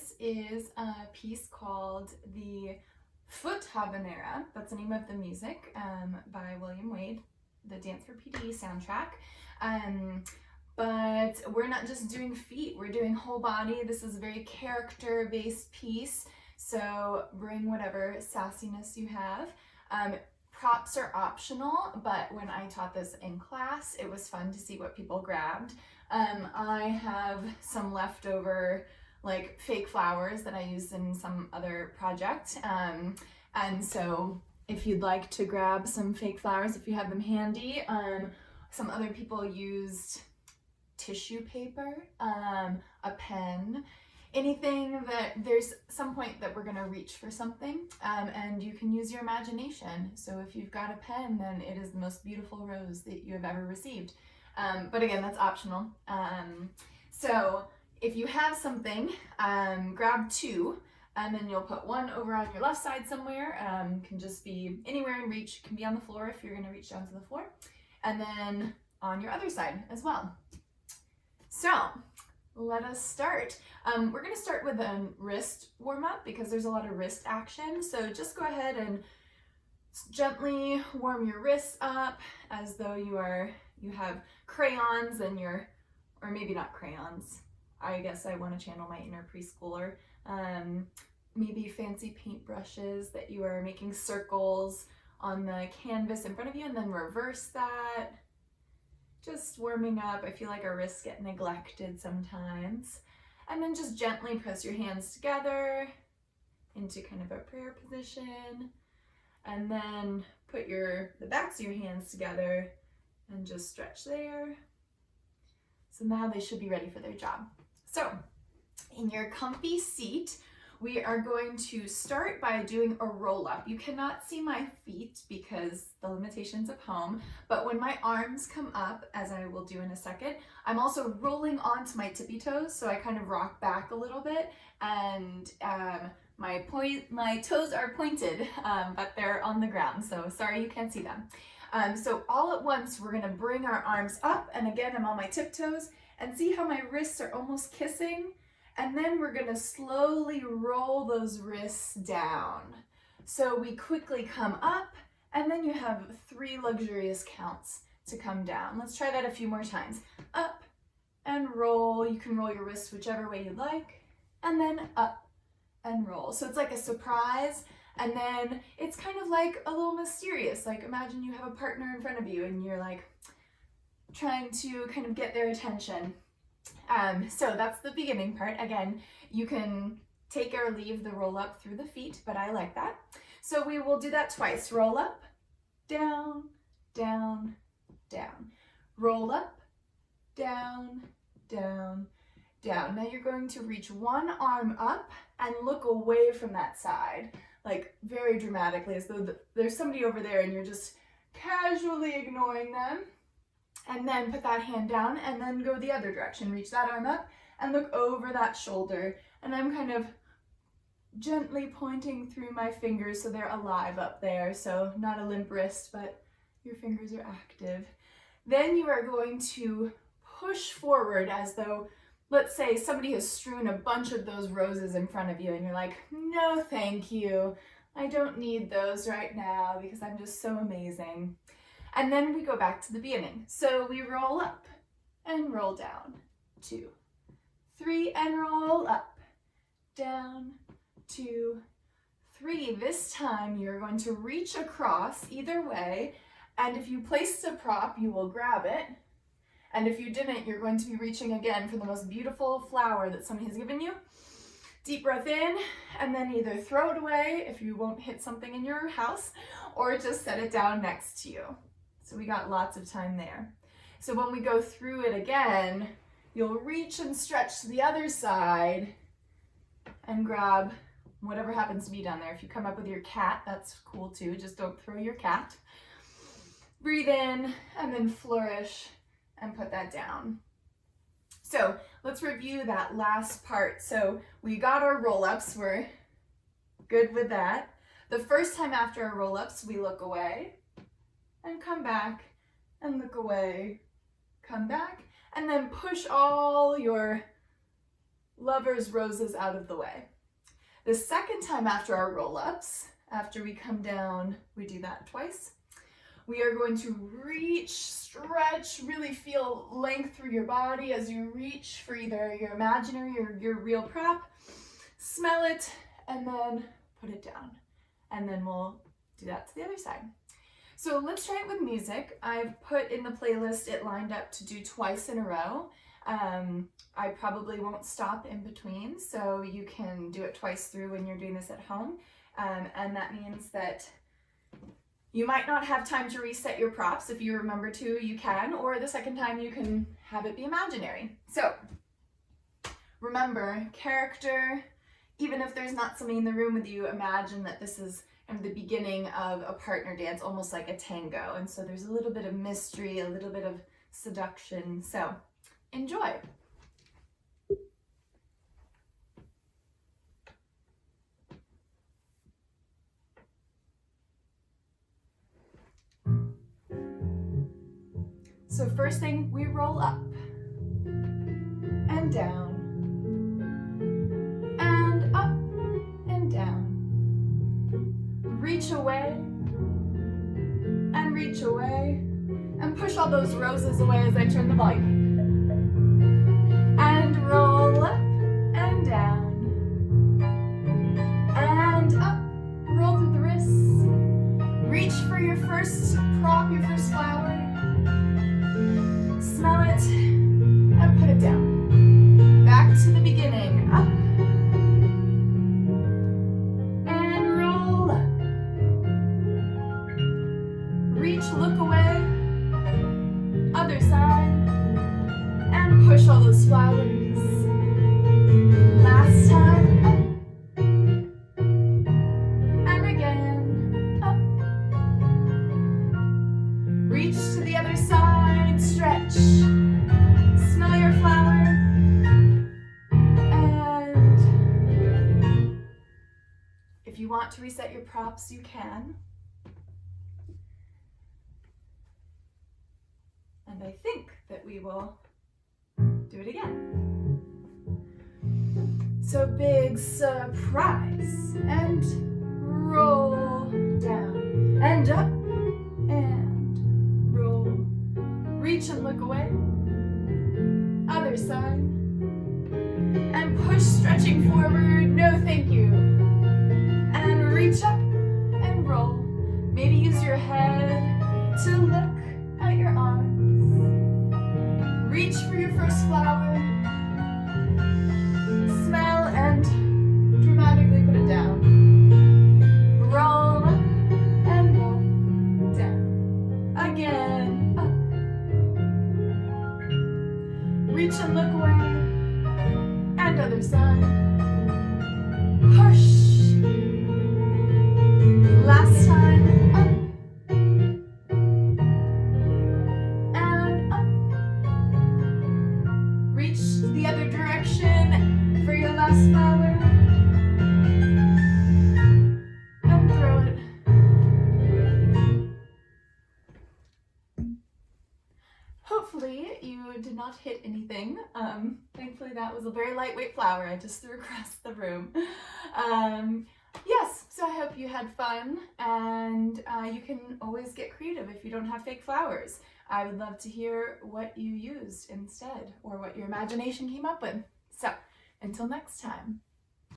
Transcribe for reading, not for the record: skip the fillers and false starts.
This is a piece called the Foot Habanera. That's the name of the music by William Wade, the Dance for PDE soundtrack. But we're not just doing feet, we're doing whole body. This is a very character-based piece, so bring whatever sassiness you have. Props are optional, but when I taught this in class, it was fun to see what people grabbed. I have some leftover like fake flowers that I used in some other project. And so if you'd like to grab some fake flowers, if you have them handy, some other people used tissue paper, a pen, anything that there's some point that we're gonna reach for something, and you can use your imagination. So if you've got a pen, then it is the most beautiful rose that you have ever received. But again, that's optional. So if you have something, grab two, and then you'll put one over on your left side somewhere. Can just be anywhere in reach, can be on the floor if you're gonna reach down to the floor, and then on your other side as well. So let us start. We're gonna start with a wrist warm up because there's a lot of wrist action. So just go ahead and gently warm your wrists up as though you have crayons and or maybe not crayons. I guess I want to channel my inner preschooler. Maybe fancy paintbrushes that you are making circles on the canvas in front of you, and then reverse that. Just warming up. I feel like our wrists get neglected sometimes. And then just gently press your hands together into kind of a prayer position. And then put the backs of your hands together and just stretch there. So now they should be ready for their job. So in your comfy seat, we are going to start by doing a roll up. You cannot see my feet because the limitations of home, but when my arms come up, as I will do in a second, I'm also rolling onto my tippy toes, so I kind of rock back a little bit, and my toes are pointed, but they're on the ground, so sorry you can't see them. So all at once, we're gonna bring our arms up, and again, I'm on my tiptoes, and see how my wrists are almost kissing? And then we're gonna slowly roll those wrists down. So we quickly come up, and then you have 3 luxurious counts to come down. Let's try that a few more times. Up and roll. You can roll your wrists whichever way you like, and then up and roll. So it's like a surprise, and then it's kind of like a little mysterious. Like imagine you have a partner in front of you, and you're like trying to kind of get their attention. So that's the beginning part. Again, you can take or leave the roll up through the feet, but I like that. So we will do that twice. Roll up, down, down, down. Roll up, down, down, down. Now you're going to reach one arm up and look away from that side, like very dramatically, as though there's somebody over there and you're just casually ignoring them. And then put that hand down and then go the other direction. Reach that arm up and look over that shoulder. And I'm kind of gently pointing through my fingers so they're alive up there. So not a limp wrist, but your fingers are active. Then you are going to push forward as though, let's say somebody has strewn a bunch of those roses in front of you and you're like, no, thank you. I don't need those right now because I'm just so amazing. And then we go back to the beginning. So we roll up and roll down. 2, 3, and roll up, down, 2, 3. This time you're going to reach across either way. And if you placed a prop, you will grab it. And if you didn't, you're going to be reaching again for the most beautiful flower that somebody has given you. Deep breath in, and then either throw it away if you won't hit something in your house, or just set it down next to you. So we got lots of time there. So when we go through it again, you'll reach and stretch to the other side and grab whatever happens to be down there. If you come up with your cat, that's cool too. Just don't throw your cat. Breathe in and then flourish and put that down. So let's review that last part. So we got our roll-ups. We're good with that. The first time after our roll-ups, we look away and come back and look away, come back, and then push all your lovers roses out of the way. The second time after our roll-ups, after we come down, we do that twice. We are going to reach, stretch, really feel length through your body as you reach for either your imaginary or your real prop. Smell it and then put it down. And then we'll do that to the other side. So let's try it with music. I've put in the playlist it lined up to do twice in a row. I probably won't stop in between, so you can do it twice through when you're doing this at home. And that means that you might not have time to reset your props. If you remember to, you can, or the second time you can have it be imaginary. So remember, character, even if there's not somebody in the room with you, imagine that this is the beginning of a partner dance, almost like a tango. And so there's a little bit of mystery, a little bit of seduction. So enjoy. So first thing, we roll up and down and up and down. Reach away and reach away and push all those roses away as I turn the volume. And roll up and down and up. Roll through the wrists. Reach for your first prop, your first flower. Smell it and put it down. Back to the beginning. Up and roll up. Reach, look away. Other side. And push all those flowers. Last time. Up. And again. Up. Reach to the other side. Stretch. Smell your flower. And if you want to reset your props, you can. And I think that we will do it again. So big surprise. And roll down. And up. And roll. Reach and look away. Other side. And push, stretching forward. No thank you. And reach up and roll. Maybe use your head to look at your arms. Reach for your first flower. Smell and dramatically put it down. Roll up and roll down. Again, up. Reach and look away. And other side. Push. Last time, up. And up. Reach the other direction for your last flower. And throw it. Hopefully you did not hit anything. Thankfully that was a very lightweight flower I just threw across the room. Yes, so I hope you had fun, and you can always get creative if you don't have fake flowers. I would love to hear what you used instead, or what your imagination came up with. So, until next time.